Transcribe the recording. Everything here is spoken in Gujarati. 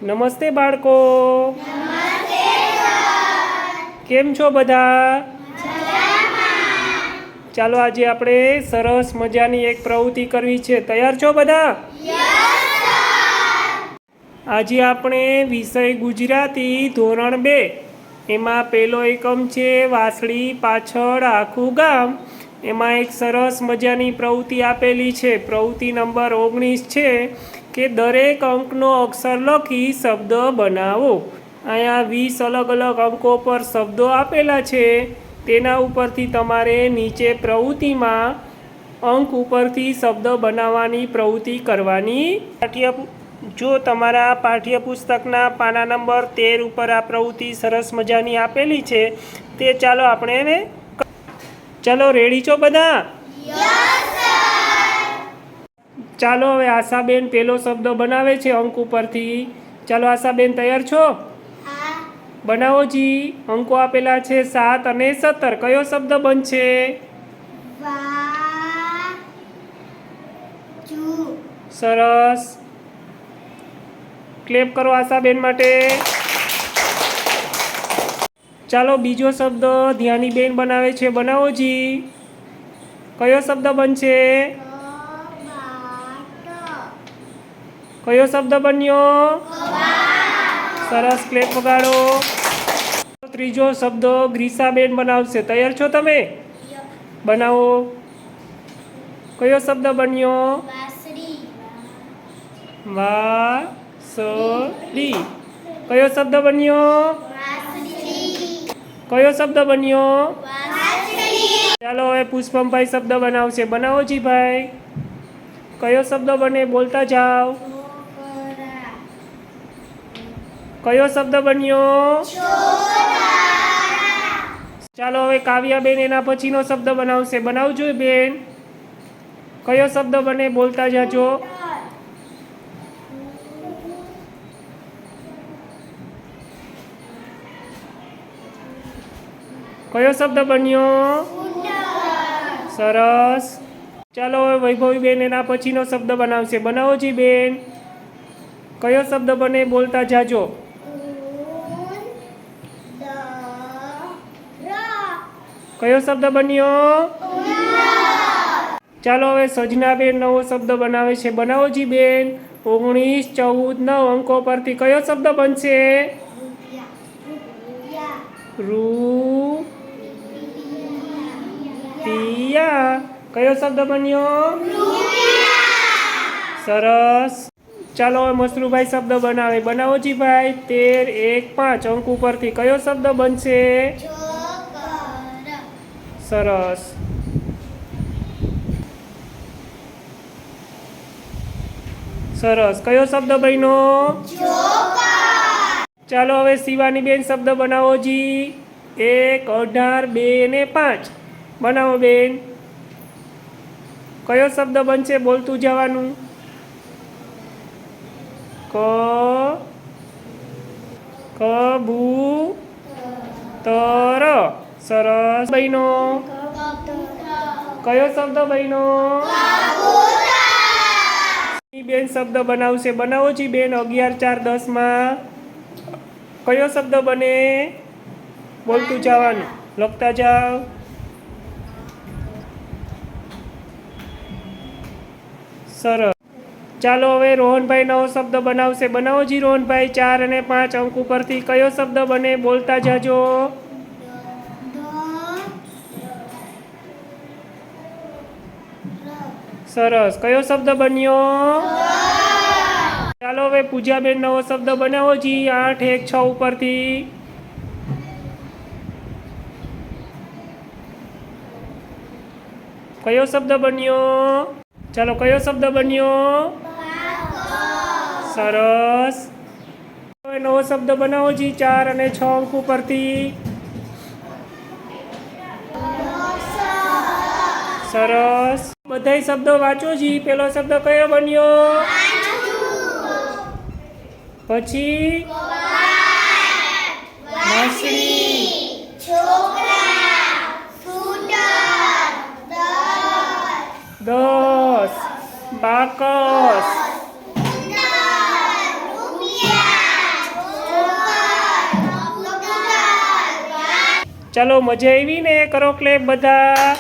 નમસ્તે બાળકો. કેમ છો બધા? ચાલો આજે આપણે સરસ મજાની એક પ્રવૃત્તિ કરવી છે. તૈયાર છો બધા? આજે આપણે વિષય ગુજરાતી ધોરણ 2 એમાં પહેલો એકમ છે વાંસળી પાછળ આખું ગામ. એમાં એક સરસ મજાની પ્રવૃત્તિ આપેલી છે. પ્રવૃત્તિ નંબર 19 છે કે દરેક અંકનો અક્ષર લખી શબ્દ બનાવો. અહીંયા 20 અલગ અલગ અંકો પર શબ્દો આપેલા છે. તેના ઉપરથી તમારે નીચે પ્રવૃત્તિમાં અંક ઉપરથી શબ્દ બનાવવાની પ્રવૃત્તિ કરવાની. જો તમારા પાઠ્યપુસ્તકના પાના નંબર 13 ઉપર આ પ્રવૃત્તિ સરસ મજાની આપેલી છે તે ચાલો આપણે ચાલો રેડી છો બધા? ચાલો હવે આશાબેન પહેલો શબ્દ બનાવે છે અંક ઉપરથી. ચાલો આશાબેન તૈયાર છો? બનાવો જી. અંકો આપેલા છે 7 અને 17. કયો શબ્દ બનશે? સરસ. ક્લેપ કરો આશાબેન માટે. ચાલો બીજો શબ્દ ધ્યાનીબેન બનાવે છે. બનાવો જી. કયો શબ્દ બનશે? કયો શબ્દ બન્યો? સરસ. ક્લેપ વગાડો. ત્રીજો શબ્દ ગ્રીસાબેન બનાવશે. તૈયાર છો તમે? બનાવો. કયો શબ્દ બન્યો? વાસળી. કયો શબ્દ બન્યો? કયો શબ્દ બન્યો? ચાલો હવે પુષ્પમભાઈ શબ્દ બનાવશે. બનાવો જી ભાઈ. કયો શબ્દ બને? બોલતા જાઓ. કયો શબ્દ બન્યો? ચાલો હવે કાવ્યાબેન એના પછીનો શબ્દ બનાવશે. બનાવજો બેન. કયો શબ્દ બને? બોલતા જાજો. કયો શબ્દ બન્યો? સરસ. ચાલો હવે વૈભવીબેન એના પછીનો શબ્દ બનાવશે. બનાવો જી બેન. કયો શબ્દ બને? બોલતા જાજો. કયો શબ્દ બન્યો? ચાલો હવે સજનાબેન નવો શબ્દ બનાવે છે. બનાવો જી બેન. 19, 14, 9 અંકો પરથી કયો શબ્દ બનશે? રૂપિયા. કયો શબ્દ બન્યો? સરસ. ચાલો હવે મસરૂભાઈ શબ્દ બનાવે. બનાવો જી ભાઈ. 13, 1, 5 અંક ઉપરથી કયો શબ્દ બનશે? સરસ. સરસ. કયો શબ્દ બન્યો? ચાલો હવે શિવાનીબેન શબ્દ બનાવો જી. 1, 18, 2 ને 5 બનાવો બેન. કયો શબ્દ બનશે? બોલતું જવાનું. કબૂતર. સરસ બહેનો. કયો શબ્દ બહેનો? બેન શબ્દ બનાવશે. બનાવો જી બેન. 11, 4, 10 માં કયો શબ્દ બને? બોલતું જવાનું. લખતા જાઓ. સરસ. ચાલો હવે રોહનભાઈ નવો શબ્દ બનાવશે. બનાવો જી રોહનભાઈ. 4 અને 5 અંક ઉપરથી કયો શબ્દ બને? બોલતા જાજો. સરસ. કયો શબ્દ બન્યો? ચાલો હવે પૂજાબેન નવો શબ્દ બનાવો જી. 8, 1, 6 ઉપરથી કયો શબ્દ બન્યો? ચાલો કયો શબ્દ બન્યો? સરસ. હવે નવો શબ્દ બનાવો જી. 4 અને 6 અંક ઉપરથી. સરસ. બધાય શબ્દો વાંચો જી. પેલો શબ્દ કયો બન્યો? પછી વાંસળી. 10, બાકસ. ચાલો મજા આવી ને, કરો ક્લેપ બધા.